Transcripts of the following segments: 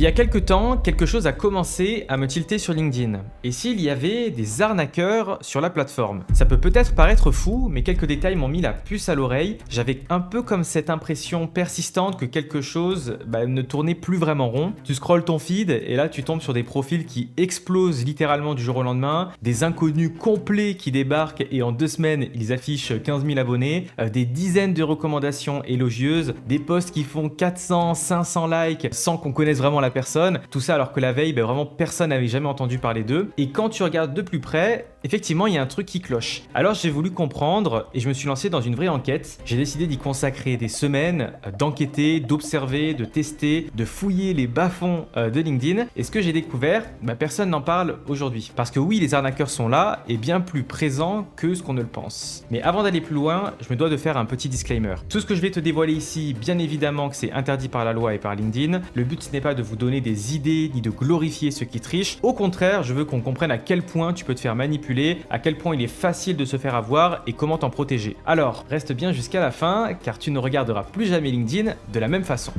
Il y a quelques temps, quelque chose a commencé à me tilter sur LinkedIn. Et s'il y avait des arnaqueurs sur la plateforme? Ça peut peut-être paraître fou, mais quelques détails m'ont mis la puce à l'oreille. J'avais un peu comme cette impression persistante que quelque chose ne tournait plus vraiment rond. Tu scrolles ton feed et là tu tombes sur des profils qui explosent littéralement du jour au lendemain, des inconnus complets qui débarquent et en 2 semaines ils affichent 15 000 abonnés, des dizaines de recommandations élogieuses, des posts qui font 400, 500 likes sans qu'on connaisse vraiment la personne, tout ça alors que la veille, vraiment personne n'avait jamais entendu parler d'eux. Et quand tu regardes de plus près, effectivement il y a un truc qui cloche. Alors j'ai voulu comprendre et je me suis lancé dans une vraie enquête. J'ai décidé d'y consacrer des semaines, d'enquêter, d'observer, de tester, de fouiller les bas-fonds de LinkedIn. Et ce que j'ai découvert, personne n'en parle aujourd'hui. Parce que oui, les arnaqueurs sont là et bien plus présents que ce qu'on ne le pense. Mais avant d'aller plus loin, je me dois de faire un petit disclaimer. Tout ce que je vais te dévoiler ici, bien évidemment que c'est interdit par la loi et par LinkedIn. Le but ce n'est pas de vous donner des idées ni de glorifier ceux qui trichent. Au contraire, je veux qu'on comprenne à quel point tu peux te faire manipuler, à quel point il est facile de se faire avoir et comment t'en protéger. Alors, reste bien jusqu'à la fin car tu ne regarderas plus jamais LinkedIn de la même façon.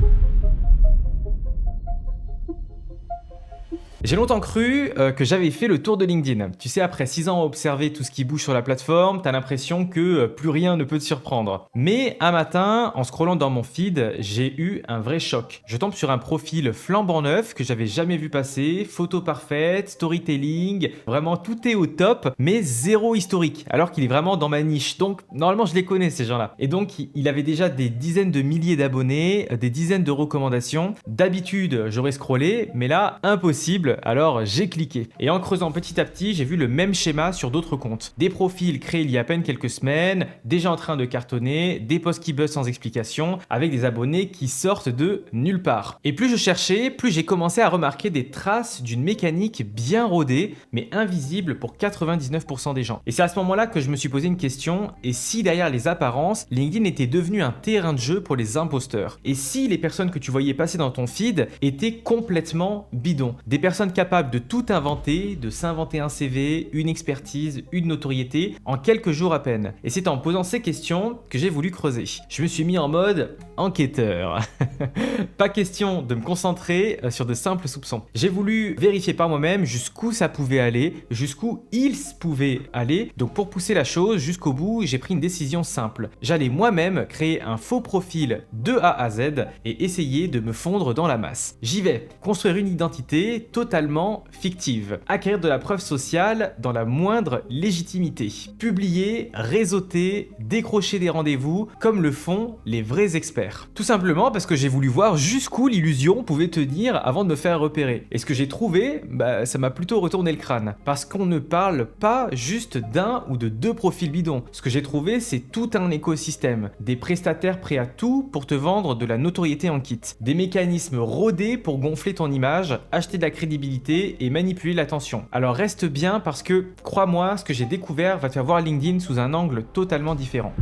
J'ai longtemps cru que j'avais fait le tour de LinkedIn. Tu sais, après 6 ans à observer tout ce qui bouge sur la plateforme, t'as l'impression que plus rien ne peut te surprendre. Mais un matin, en scrollant dans mon feed, j'ai eu un vrai choc. Je tombe sur un profil flambant neuf que j'avais jamais vu passer, photo parfaite, storytelling, vraiment tout est au top, mais zéro historique, alors qu'il est vraiment dans ma niche. Donc normalement je les connais ces gens-là. Et donc il avait déjà des dizaines de milliers d'abonnés, des dizaines de recommandations. D'habitude j'aurais scrollé, mais là impossible. Alors j'ai cliqué. Et en creusant petit à petit, j'ai vu le même schéma sur d'autres comptes. Des profils créés il y a à peine quelques semaines, déjà en train de cartonner, des posts qui buzzent sans explication, avec des abonnés qui sortent de nulle part. Et plus je cherchais, plus j'ai commencé à remarquer des traces d'une mécanique bien rodée, mais invisible pour 99% des gens. Et c'est à ce moment-là que je me suis posé une question, et si derrière les apparences, LinkedIn était devenu un terrain de jeu pour les imposteurs? Et si les personnes que tu voyais passer dans ton feed étaient complètement bidons? Des personnes capables de tout inventer, de s'inventer un CV, une expertise, une notoriété en quelques jours à peine. Et c'est en posant ces questions que j'ai voulu creuser. Je me suis mis en mode enquêteur. Pas question de me concentrer sur de simples soupçons. J'ai voulu vérifier par moi-même jusqu'où ça pouvait aller, jusqu'où ils pouvaient aller. Donc pour pousser la chose jusqu'au bout, j'ai pris une décision simple. J'allais moi-même créer un faux profil de A à Z et essayer de me fondre dans la masse. J'y vais, construire une identité totalement fictive, acquérir de la preuve sociale dans la moindre légitimité, publier, réseauter, décrocher des rendez-vous comme le font les vrais experts. Tout simplement parce que j'ai voulu voir jusqu'où l'illusion pouvait tenir avant de me faire repérer. Et ce que j'ai trouvé, ça m'a plutôt retourné le crâne. Parce qu'on ne parle pas juste d'un ou de 2 profils bidons. Ce que j'ai trouvé, c'est tout un écosystème. Des prestataires prêts à tout pour te vendre de la notoriété en kit. Des mécanismes rodés pour gonfler ton image, acheter de la crédibilité et manipuler l'attention. Alors reste bien parce que, crois-moi, ce que j'ai découvert va te faire voir LinkedIn sous un angle totalement différent.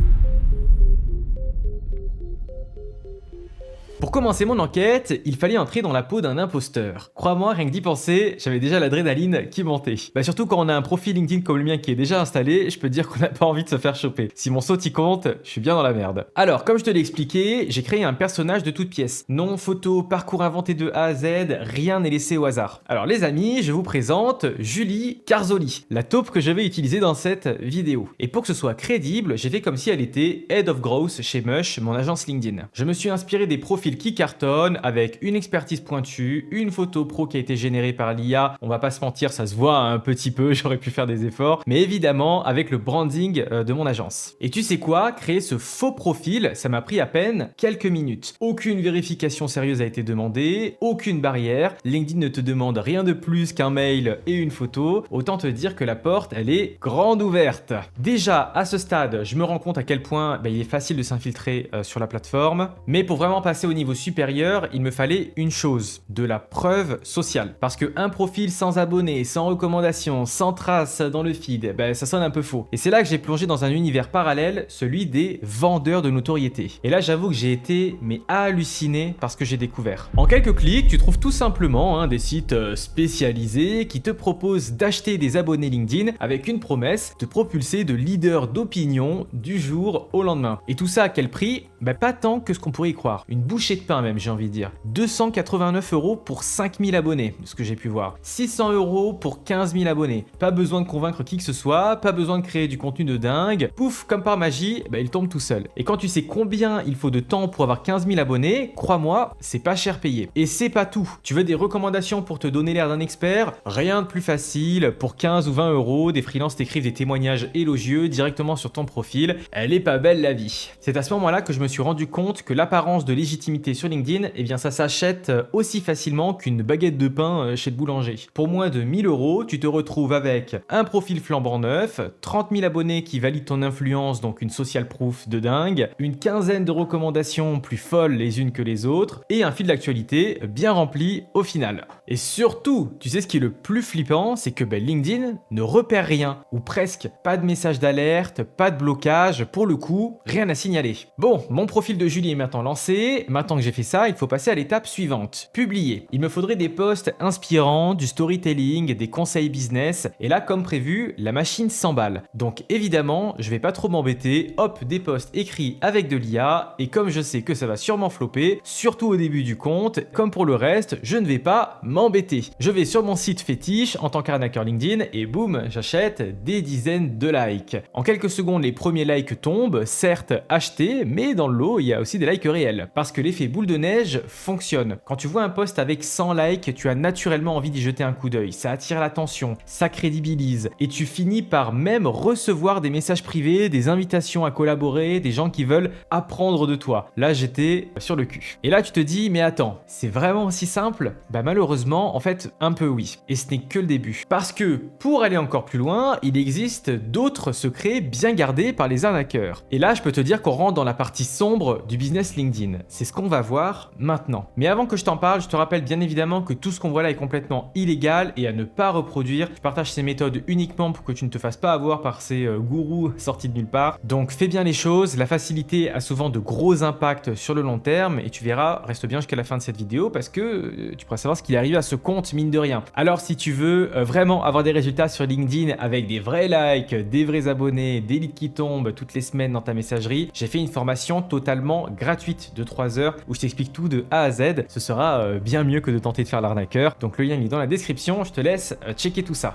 Pour commencer mon enquête, il fallait entrer dans la peau d'un imposteur. Crois-moi, rien que d'y penser, j'avais déjà l'adrénaline qui montait. Surtout quand on a un profil LinkedIn comme le mien qui est déjà installé, je peux te dire qu'on n'a pas envie de se faire choper. Si mon saut y compte, je suis bien dans la merde. Alors, comme je te l'ai expliqué, j'ai créé un personnage de toutes pièces. Nom, photo, parcours inventé de A à Z, rien n'est laissé au hasard. Alors les amis, je vous présente Julie Carzoli, la taupe que je vais utiliser dans cette vidéo. Et pour que ce soit crédible, j'ai fait comme si elle était Head of Growth chez Mush, mon agence LinkedIn. Je me suis inspiré des profils qui cartonne avec une expertise pointue, une photo pro qui a été générée par l'IA. On va pas se mentir, ça se voit un petit peu, j'aurais pu faire des efforts, mais évidemment avec le branding de mon agence. Et tu sais quoi? Créer ce faux profil, ça m'a pris à peine quelques minutes. Aucune vérification sérieuse a été demandée, aucune barrière. LinkedIn ne te demande rien de plus qu'un mail et une photo. Autant te dire que la porte, elle est grande ouverte. Déjà, à ce stade, je me rends compte à quel point il est facile de s'infiltrer sur la plateforme. Mais pour vraiment passer au niveau supérieur, il me fallait une chose, de la preuve sociale. Parce qu'un profil sans abonnés, sans recommandations, sans traces dans le feed, ça sonne un peu faux. Et c'est là que j'ai plongé dans un univers parallèle, celui des vendeurs de notoriété. Et là, j'avoue que j'ai été halluciné par ce que j'ai découvert. En quelques clics, tu trouves tout simplement des sites spécialisés qui te proposent d'acheter des abonnés LinkedIn avec une promesse, te propulser de leader d'opinion du jour au lendemain. Et tout ça à quel prix? Pas tant que ce qu'on pourrait y croire. Une bouchée de de pain même, j'ai envie de dire. 289 € pour 5000 abonnés, de ce que j'ai pu voir. 600 € pour 15 000 abonnés. Pas besoin de convaincre qui que ce soit, pas besoin de créer du contenu de dingue. Pouf, comme par magie, il tombe tout seul. Et quand tu sais combien il faut de temps pour avoir 15 000 abonnés, crois-moi, c'est pas cher payé. Et c'est pas tout. Tu veux des recommandations pour te donner l'air d'un expert? Rien de plus facile. Pour 15 ou 20 €, des freelances t'écrivent des témoignages élogieux directement sur ton profil. Elle est pas belle la vie. C'est à ce moment-là que je me suis rendu compte que l'apparence de légitimité sur LinkedIn, ça s'achète aussi facilement qu'une baguette de pain chez le boulanger. Pour moins de 1000 €, tu te retrouves avec un profil flambant neuf, 30 000 abonnés qui valident ton influence, donc une social proof de dingue, une quinzaine de recommandations plus folles les unes que les autres, et un fil d'actualité bien rempli au final. Et surtout, tu sais ce qui est le plus flippant, c'est que LinkedIn ne repère rien, ou presque. Pas de message d'alerte, pas de blocage, pour le coup, rien à signaler. Bon, mon profil de Julie est maintenant lancé, maintenant que j'ai fait ça, il faut passer à l'étape suivante, publier. Il me faudrait des posts inspirants, du storytelling, des conseils business, et là, comme prévu, la machine s'emballe. Donc évidemment, je vais pas trop m'embêter, hop, des posts écrits avec de l'IA, et comme je sais que ça va sûrement flopper, surtout au début du compte, comme pour le reste, je ne vais pas m'embêter. Je vais sur mon site fétiche en tant qu'arnaqueur LinkedIn, et boum, j'achète des dizaines de likes. En quelques secondes, les premiers likes tombent, certes achetés, mais dans le lot, il y a aussi des likes réels. Parce que l'effet boule de neige fonctionne. Quand tu vois un post avec 100 likes, tu as naturellement envie d'y jeter un coup d'œil. Ça attire l'attention, ça crédibilise, et tu finis par même recevoir des messages privés, des invitations à collaborer, des gens qui veulent apprendre de toi. Là, j'étais sur le cul. Et là, tu te dis, mais attends, c'est vraiment aussi simple? Malheureusement, en fait, un peu oui. Et ce n'est que le début. Parce que, pour aller encore plus loin, il existe d'autres secrets bien gardés par les arnaqueurs. Et là, je peux te dire qu'on rentre dans la partie sombre du business LinkedIn. C'est ce qu'on va voir maintenant. Mais avant que je t'en parle, je te rappelle bien évidemment que tout ce qu'on voit là est complètement illégal et à ne pas reproduire. Je partage ces méthodes uniquement pour que tu ne te fasses pas avoir par ces gourous sortis de nulle part. Donc fais bien les choses. La facilité a souvent de gros impacts sur le long terme et tu verras, reste bien jusqu'à la fin de cette vidéo parce que tu pourras savoir ce qu'il arrive à ce compte mine de rien. Alors si tu veux vraiment avoir des résultats sur LinkedIn avec des vrais likes, des vrais abonnés, des leads qui tombent toutes les semaines dans ta messagerie, j'ai fait une formation totalement gratuite de 3 heures où je t'explique tout de A à Z. Ce sera bien mieux que de tenter de faire l'arnaqueur. Donc le lien est dans la description, je te laisse checker tout ça.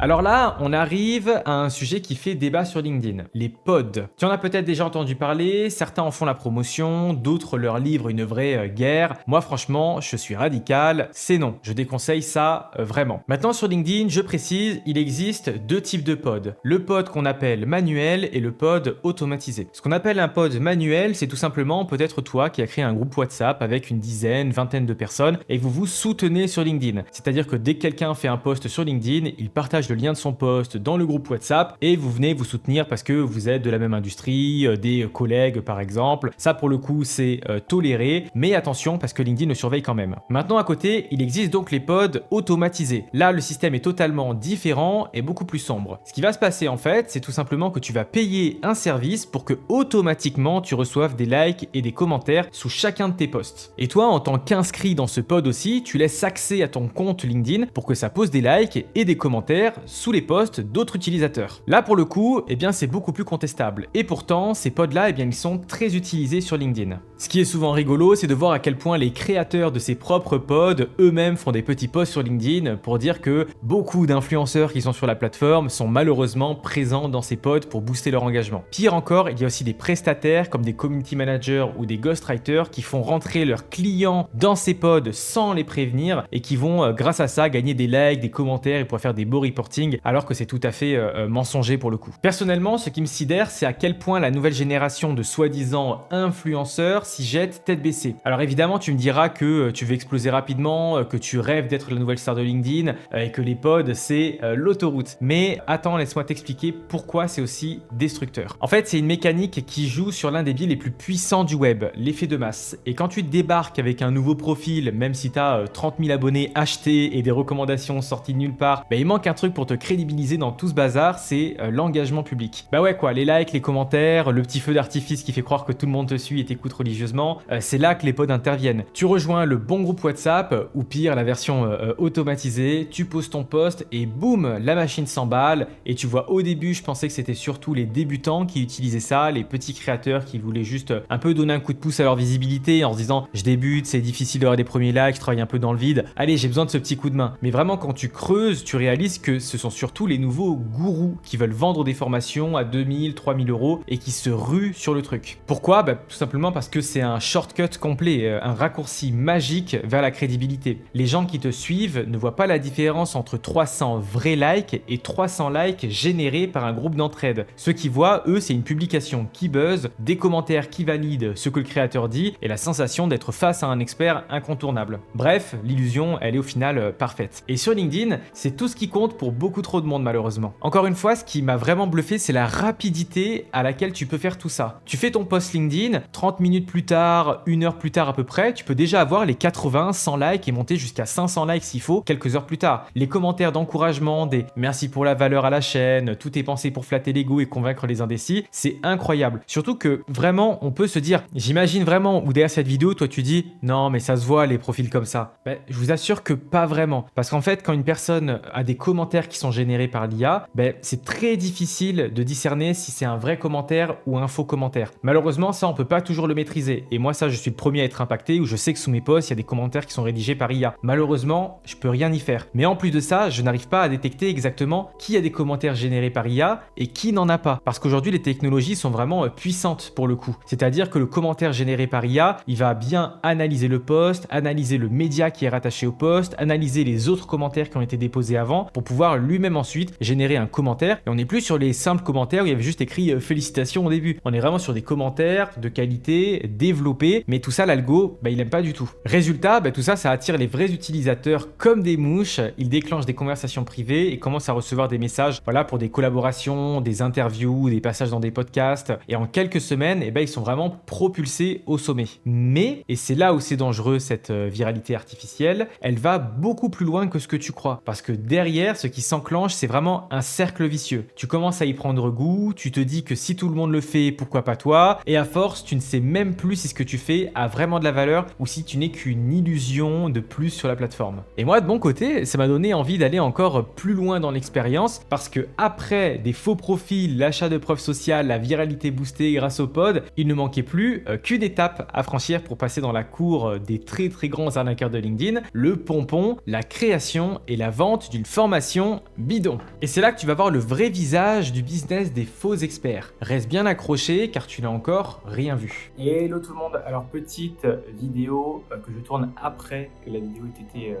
Alors là, on arrive à un sujet qui fait débat sur LinkedIn, les pods. Tu en as peut-être déjà entendu parler, certains en font la promotion, d'autres leur livrent une vraie guerre. Moi franchement, je suis radical, c'est non. Je déconseille ça vraiment. Maintenant sur LinkedIn, je précise, il existe deux types de pods. Le pod qu'on appelle manuel et le pod automatisé. Ce qu'on appelle un pod manuel, c'est tout simplement peut-être toi qui as créé un groupe WhatsApp avec une dizaine, vingtaine de personnes et vous vous soutenez sur LinkedIn. C'est-à-dire que dès que quelqu'un fait un post sur LinkedIn, il partage le lien de son post dans le groupe WhatsApp et vous venez vous soutenir parce que vous êtes de la même industrie, des collègues par exemple. Ça pour le coup c'est toléré, mais attention parce que LinkedIn le surveille quand même. Maintenant à côté, il existe donc les pods automatisés. Là le système est totalement différent et beaucoup plus sombre. Ce qui va se passer en fait, c'est tout simplement que tu vas payer un service pour que automatiquement tu reçoives des likes et des commentaires sous chacun de tes posts. Et toi en tant qu'inscrit dans ce pod aussi, tu laisses accès à ton compte LinkedIn pour que ça pose des likes et des commentaires sous les posts d'autres utilisateurs. Là pour le coup, c'est beaucoup plus contestable. Et pourtant, ces pods-là, ils sont très utilisés sur LinkedIn. Ce qui est souvent rigolo, c'est de voir à quel point les créateurs de ces propres pods eux-mêmes font des petits posts sur LinkedIn pour dire que beaucoup d'influenceurs qui sont sur la plateforme sont malheureusement présents dans ces pods pour booster leur engagement. Pire encore, il y a aussi des prestataires comme des community managers ou des ghostwriters qui font rentrer leurs clients dans ces pods sans les prévenir et qui vont grâce à ça gagner des likes, des commentaires et pouvoir faire des beaux reporting alors que c'est tout à fait mensonger pour le coup. Personnellement, ce qui me sidère, c'est à quel point la nouvelle génération de soi-disant influenceurs s'y jette tête baissée. Alors évidemment, tu me diras que tu veux exploser rapidement, que tu rêves d'être la nouvelle star de LinkedIn et que les pods, c'est l'autoroute. Mais attends, laisse-moi t'expliquer pourquoi c'est aussi destructeur. En fait, c'est une mécanique qui joue sur l'un des biais les plus puissants du web, l'effet de masse. Et quand tu te débarques avec un nouveau profil, même si tu as 30 000 abonnés achetés et des recommandations sorties de nulle part, il manque un truc pour te crédibiliser dans tout ce bazar, c'est l'engagement public. Bah ouais quoi, les likes, les commentaires, le petit feu d'artifice qui fait croire que tout le monde te suit et t'écoute religieusement, c'est là que les pods interviennent. Tu rejoins le bon groupe WhatsApp, ou pire la version automatisée, tu poses ton post et boum, la machine s'emballe. Et tu vois, au début, je pensais que c'était surtout les débutants qui utilisaient ça, les petits créateurs qui voulaient juste un peu donner un coup de pouce à leur visibilité en se disant je débute, c'est difficile d'avoir des premiers likes, je travaille un peu dans le vide, allez j'ai besoin de ce petit coup de main. Mais vraiment quand tu creuses, tu réalises que ce sont surtout les nouveaux gourous qui veulent vendre des formations à 2000, 3000 euros et qui se ruent sur le truc. Pourquoi? Bah, tout simplement parce que c'est un shortcut complet, un raccourci magique vers la crédibilité. Les gens qui te suivent ne voient pas la différence entre 300 vrais likes et 300 likes générés par un groupe d'entraide. Ceux qui voient, eux, c'est une publication qui buzz, des commentaires qui valident ce que le créateur dit et la sensation d'être face à un expert incontournable. Bref, l'illusion, elle est au final parfaite. Et sur LinkedIn, c'est tout ce qui compte pour beaucoup trop de monde malheureusement. Encore une fois, ce qui m'a vraiment bluffé, c'est la rapidité à laquelle tu peux faire tout ça. Tu fais ton post LinkedIn, 30 minutes plus tard, 1 heure plus tard à peu près, tu peux déjà avoir les 80, 100 likes et monter jusqu'à 500 likes s'il faut quelques heures plus tard. Les commentaires d'encouragement, des merci pour la valeur à la chaîne, tout est pensé pour flatter l'ego et convaincre les indécis, c'est incroyable. Surtout que vraiment, on peut se dire, j'imagine vraiment, ou derrière cette vidéo, toi tu dis, non mais ça se voit les profils comme ça. Ben, je vous assure que pas vraiment. Parce qu'en fait, quand une personne a des commentaires qui sont générés par l'IA, ben, c'est très difficile de discerner si c'est un vrai commentaire ou un faux commentaire. Malheureusement, ça on peut pas toujours le maîtriser. Et moi ça, je suis le premier à être impacté, où je sais que sous mes posts, il y a des commentaires qui sont rédigés par IA. Malheureusement, je peux rien y faire. Mais en plus de ça, je n'arrive pas à détecter exactement qui a des commentaires générés par IA et qui n'en a pas. Parce qu'aujourd'hui, les technologies sont vraiment puissantes pour le coup. C'est-à-dire que le commentaire généré par IA, il va bien analyser le post, analyser le média qui est rattaché au post, analyser les autres commentaires qui ont été déposés avant pour pouvoir lui-même ensuite générer un commentaire. Et on n'est plus sur les simples commentaires où il y avait juste écrit félicitations au début. On est vraiment sur des commentaires de qualité, développés, mais tout ça, l'algo, il aime pas du tout. Résultat, tout ça, ça attire les vrais utilisateurs comme des mouches. Ils déclenchent des conversations privées et commencent à recevoir des messages, voilà, pour des collaborations, des interviews, des passages dans des podcasts. Et en quelques semaines, ils sont vraiment propulsés au sommet. Mais, et c'est là où c'est dangereux cette viralité artificielle, elle va beaucoup plus loin que ce que tu crois. Parce que derrière, ce qui s'enclenche, c'est vraiment un cercle vicieux. Tu commences à y prendre goût, tu te dis que si tout le monde le fait, pourquoi pas toi? Et à force, tu ne sais même plus si ce que tu fais a vraiment de la valeur ou si tu n'es qu'une illusion de plus sur la plateforme. Et moi, de mon côté, ça m'a donné envie d'aller encore plus loin dans l'expérience parce que après des faux profils, l'achat de preuves sociales, la viralité boostée grâce au pod, il ne manquait plus qu'une étape à franchir pour passer dans la cour des très très grands arnaqueurs de LinkedIn, le pompon, la création et la vente d'une formation bidon. Et c'est là que tu vas voir le vrai visage du business des faux experts. Reste bien accroché car tu n'as encore rien vu. Hello tout le monde, alors petite vidéo que je tourne après que la vidéo ait été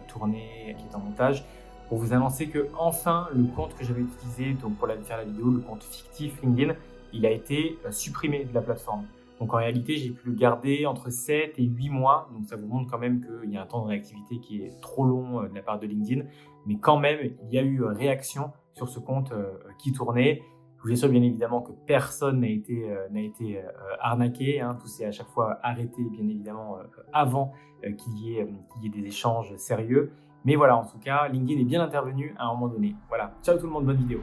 tournée, qui est en montage, pour vous annoncer que enfin le compte que j'avais utilisé donc pour faire la vidéo, le compte fictif LinkedIn, il a été supprimé de la plateforme. Donc en réalité, j'ai pu le garder entre 7 et 8 mois. Donc ça vous montre quand même qu'il y a un temps de réactivité qui est trop long de la part de LinkedIn. Mais quand même, il y a eu réaction sur ce compte qui tournait. Je vous assure bien évidemment que personne n'a été arnaqué. Tout s'est à chaque fois arrêté bien évidemment avant qu'il y ait des échanges sérieux. Mais voilà, en tout cas, LinkedIn est bien intervenu à un moment donné. Voilà, ciao tout le monde, bonne vidéo.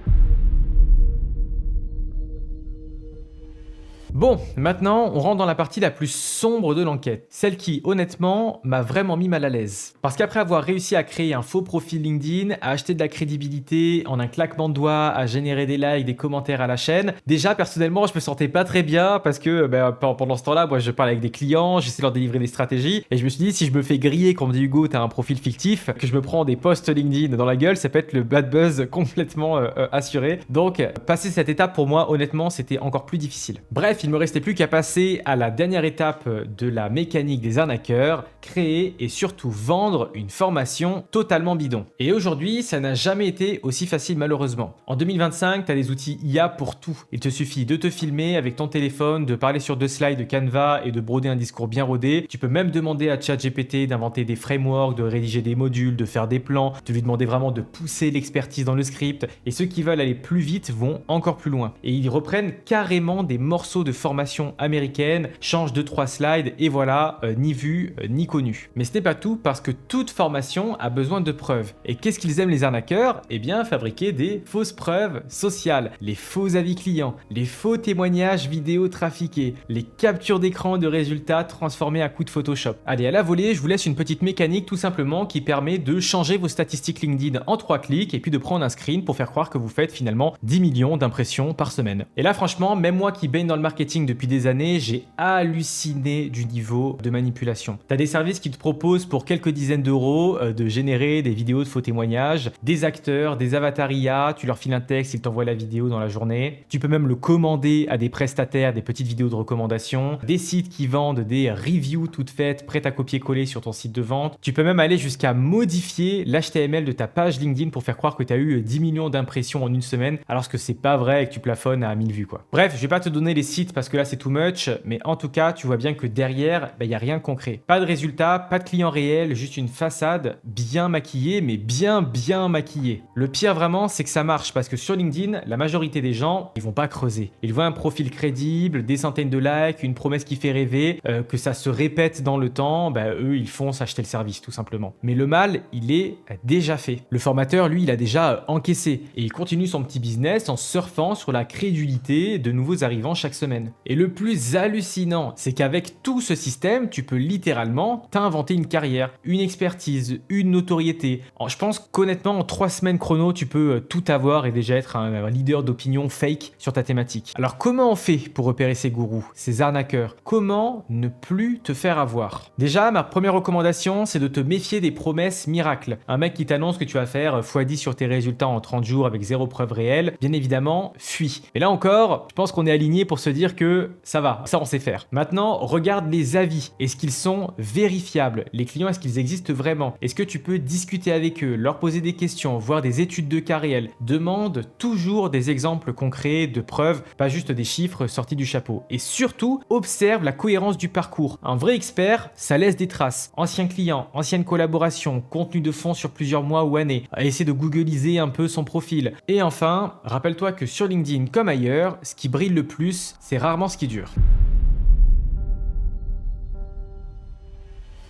Bon, maintenant, on rentre dans la partie la plus sombre de l'enquête. Celle qui, honnêtement, m'a vraiment mis mal à l'aise. Parce qu'après avoir réussi à créer un faux profil LinkedIn, à acheter de la crédibilité en un claquement de doigts, à générer des likes, des commentaires à la chaîne, déjà, personnellement, je me sentais pas très bien parce que pendant ce temps-là, moi, je parle avec des clients, j'essaie de leur délivrer des stratégies et je me suis dit, si je me fais griller, qu'on me dit Hugo, t'as un profil fictif, que je me prends des posts LinkedIn dans la gueule, ça peut être le bad buzz complètement assuré. Donc, passer cette étape, pour moi, honnêtement, c'était encore plus difficile. Bref, il me restait plus qu'à passer à la dernière étape de la mécanique des arnaqueurs, créer et surtout vendre une formation totalement bidon. Et aujourd'hui, ça n'a jamais été aussi facile malheureusement. En 2025, tu as des outils IA pour tout. Il te suffit de te filmer avec ton téléphone, de parler sur 2 slides de Canva et de broder un discours bien rodé. Tu peux même demander à ChatGPT d'inventer des frameworks, de rédiger des modules, de faire des plans, de lui demander vraiment de pousser l'expertise dans le script. Et ceux qui veulent aller plus vite vont encore plus loin. Et ils reprennent carrément des morceaux de formation américaine, change 2-3 slides et voilà, ni vu, ni connu. Mais ce n'est pas tout parce que toute formation a besoin de preuves. Et qu'est-ce qu'ils aiment les arnaqueurs? Eh bien, fabriquer des fausses preuves sociales, les faux avis clients, les faux témoignages vidéo trafiqués, les captures d'écran de résultats transformés à coups de Photoshop. Allez, à la volée, je vous laisse une petite mécanique tout simplement qui permet de changer vos statistiques LinkedIn en 3 clics et puis de prendre un screen pour faire croire que vous faites finalement 10 millions d'impressions par semaine. Et là, franchement, même moi qui baigne dans le marketing depuis des années, j'ai halluciné du niveau de manipulation. Tu as des services qui te proposent pour quelques dizaines d'euros de générer des vidéos de faux témoignages, des acteurs, des avatars IA, tu leur files un texte, ils t'envoient la vidéo dans la journée. Tu peux même le commander à des prestataires, des petites vidéos de recommandation, des sites qui vendent des reviews toutes faites, prêtes à copier-coller sur ton site de vente. Tu peux même aller jusqu'à modifier l'HTML de ta page LinkedIn pour faire croire que tu as eu 10 millions d'impressions en une semaine, alors que c'est pas vrai et que tu plafonnes à 1000 vues, quoi. Bref, je vais pas te donner les sites parce que là c'est too much, mais en tout cas, tu vois bien que derrière, il n'y a rien de concret. Pas de résultats, pas de clients réels, juste une façade bien maquillée, mais bien maquillée. Le pire vraiment, c'est que ça marche parce que sur LinkedIn, la majorité des gens, ils vont pas creuser. Ils voient un profil crédible, des centaines de likes, une promesse qui fait rêver, que ça se répète dans le temps, eux, ils foncent acheter le service tout simplement. Mais le mal, il est déjà fait. Le formateur, lui, il a déjà encaissé et il continue son petit business en surfant sur la crédulité de nouveaux arrivants chaque semaine. Et le plus hallucinant, c'est qu'avec tout ce système, tu peux littéralement t'inventer une carrière, une expertise, une notoriété. Je pense qu'honnêtement, en 3 semaines chrono, tu peux tout avoir et déjà être un leader d'opinion fake sur ta thématique. Alors comment on fait pour repérer ces gourous, ces arnaqueurs? Comment ne plus te faire avoir? Déjà, ma première recommandation, c'est de te méfier des promesses miracles. Un mec qui t'annonce que tu vas faire x10 sur tes résultats en 30 jours avec 0 preuve réelle, bien évidemment, fuis. Et là encore, je pense qu'on est aligné pour se dire que ça va, ça on sait faire. Maintenant, regarde les avis. Est-ce qu'ils sont vérifiables? Les clients, est-ce qu'ils existent vraiment? Est-ce que tu peux discuter avec eux, leur poser des questions, voir des études de cas réels? Demande toujours des exemples concrets de preuves, pas juste des chiffres sortis du chapeau. Et surtout, observe la cohérence du parcours. Un vrai expert, ça laisse des traces. Anciens clients, anciennes collaborations, contenu de fond sur plusieurs mois ou années. Essaie de googliser un peu son profil. Et enfin, rappelle-toi que sur LinkedIn comme ailleurs, ce qui brille le plus, c'est rarement ce qui dure.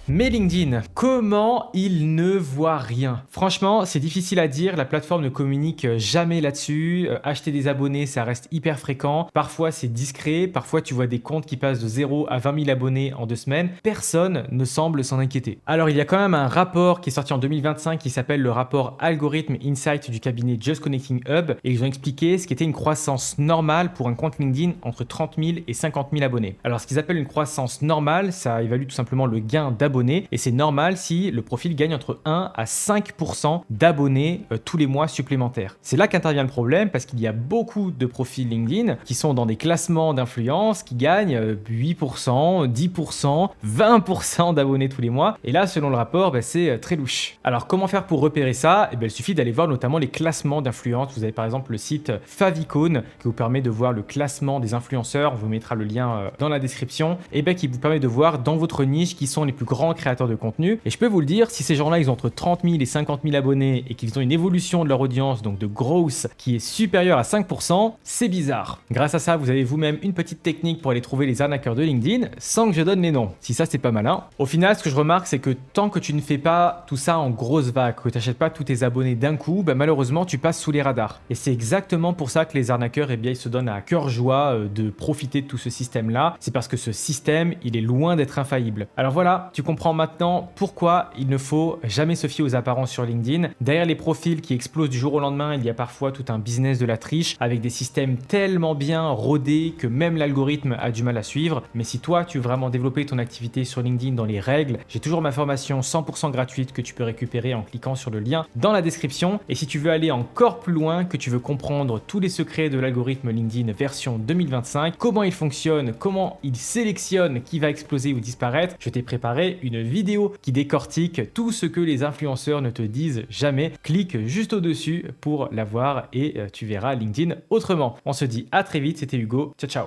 Mais LinkedIn, comment il ne voit rien? Franchement, c'est difficile à dire, la plateforme ne communique jamais là-dessus. Acheter des abonnés, ça reste hyper fréquent. Parfois, c'est discret. Parfois, tu vois des comptes qui passent de 0 à 20 000 abonnés en 2 semaines. Personne ne semble s'en inquiéter. Alors, il y a quand même un rapport qui est sorti en 2025 qui s'appelle le rapport Algorithm Insight du cabinet Just Connecting Hub. Et ils ont expliqué ce qu'était une croissance normale pour un compte LinkedIn entre 30 000 et 50 000 abonnés. Alors, ce qu'ils appellent une croissance normale, ça évalue tout simplement le gain d'abonnés. Et c'est normal si le profil gagne entre 1 à 5% d'abonnés tous les mois supplémentaires. C'est là qu'intervient le problème parce qu'il y a beaucoup de profils LinkedIn qui sont dans des classements d'influence qui gagnent 8%, 10%, 20% d'abonnés tous les mois. Et là, selon le rapport, c'est très louche. Alors, comment faire pour repérer ça? Il suffit d'aller voir notamment les classements d'influence. Vous avez par exemple le site Favicon qui vous permet de voir le classement des influenceurs. On vous mettra le lien dans la description. Et qui vous permet de voir dans votre niche qui sont les plus grands créateurs de contenu. Et je peux vous le dire, si ces gens-là, ils ont entre 30 000 et 50 000 abonnés et qu'ils ont une évolution de leur audience, donc de growth, qui est supérieure à 5%, c'est bizarre. Grâce à ça, vous avez vous-même une petite technique pour aller trouver les arnaqueurs de LinkedIn sans que je donne les noms. Si ça, c'est pas malin. Au final, ce que je remarque, c'est que tant que tu ne fais pas tout ça en grosse vague, que tu n'achètes pas tous tes abonnés d'un coup, malheureusement, tu passes sous les radars. Et c'est exactement pour ça que les arnaqueurs, ils se donnent à cœur joie de profiter de tout ce système-là. C'est parce que ce système, il est loin d'être infaillible. Alors voilà, tu comprends maintenant pourquoi il ne faut jamais se fier aux apparences sur LinkedIn. Derrière les profils qui explosent du jour au lendemain, il y a parfois tout un business de la triche avec des systèmes tellement bien rodés que même l'algorithme a du mal à suivre. Mais si toi, tu veux vraiment développer ton activité sur LinkedIn dans les règles, j'ai toujours ma formation 100% gratuite que tu peux récupérer en cliquant sur le lien dans la description. Et si tu veux aller encore plus loin, que tu veux comprendre tous les secrets de l'algorithme LinkedIn version 2025, comment il fonctionne, comment il sélectionne qui va exploser ou disparaître, je t'ai préparé une vidéo qui décortique tout ce que les influenceurs ne te disent jamais. Clique juste au-dessus pour la voir et tu verras LinkedIn autrement. On se dit à très vite, c'était Hugo. Ciao, ciao.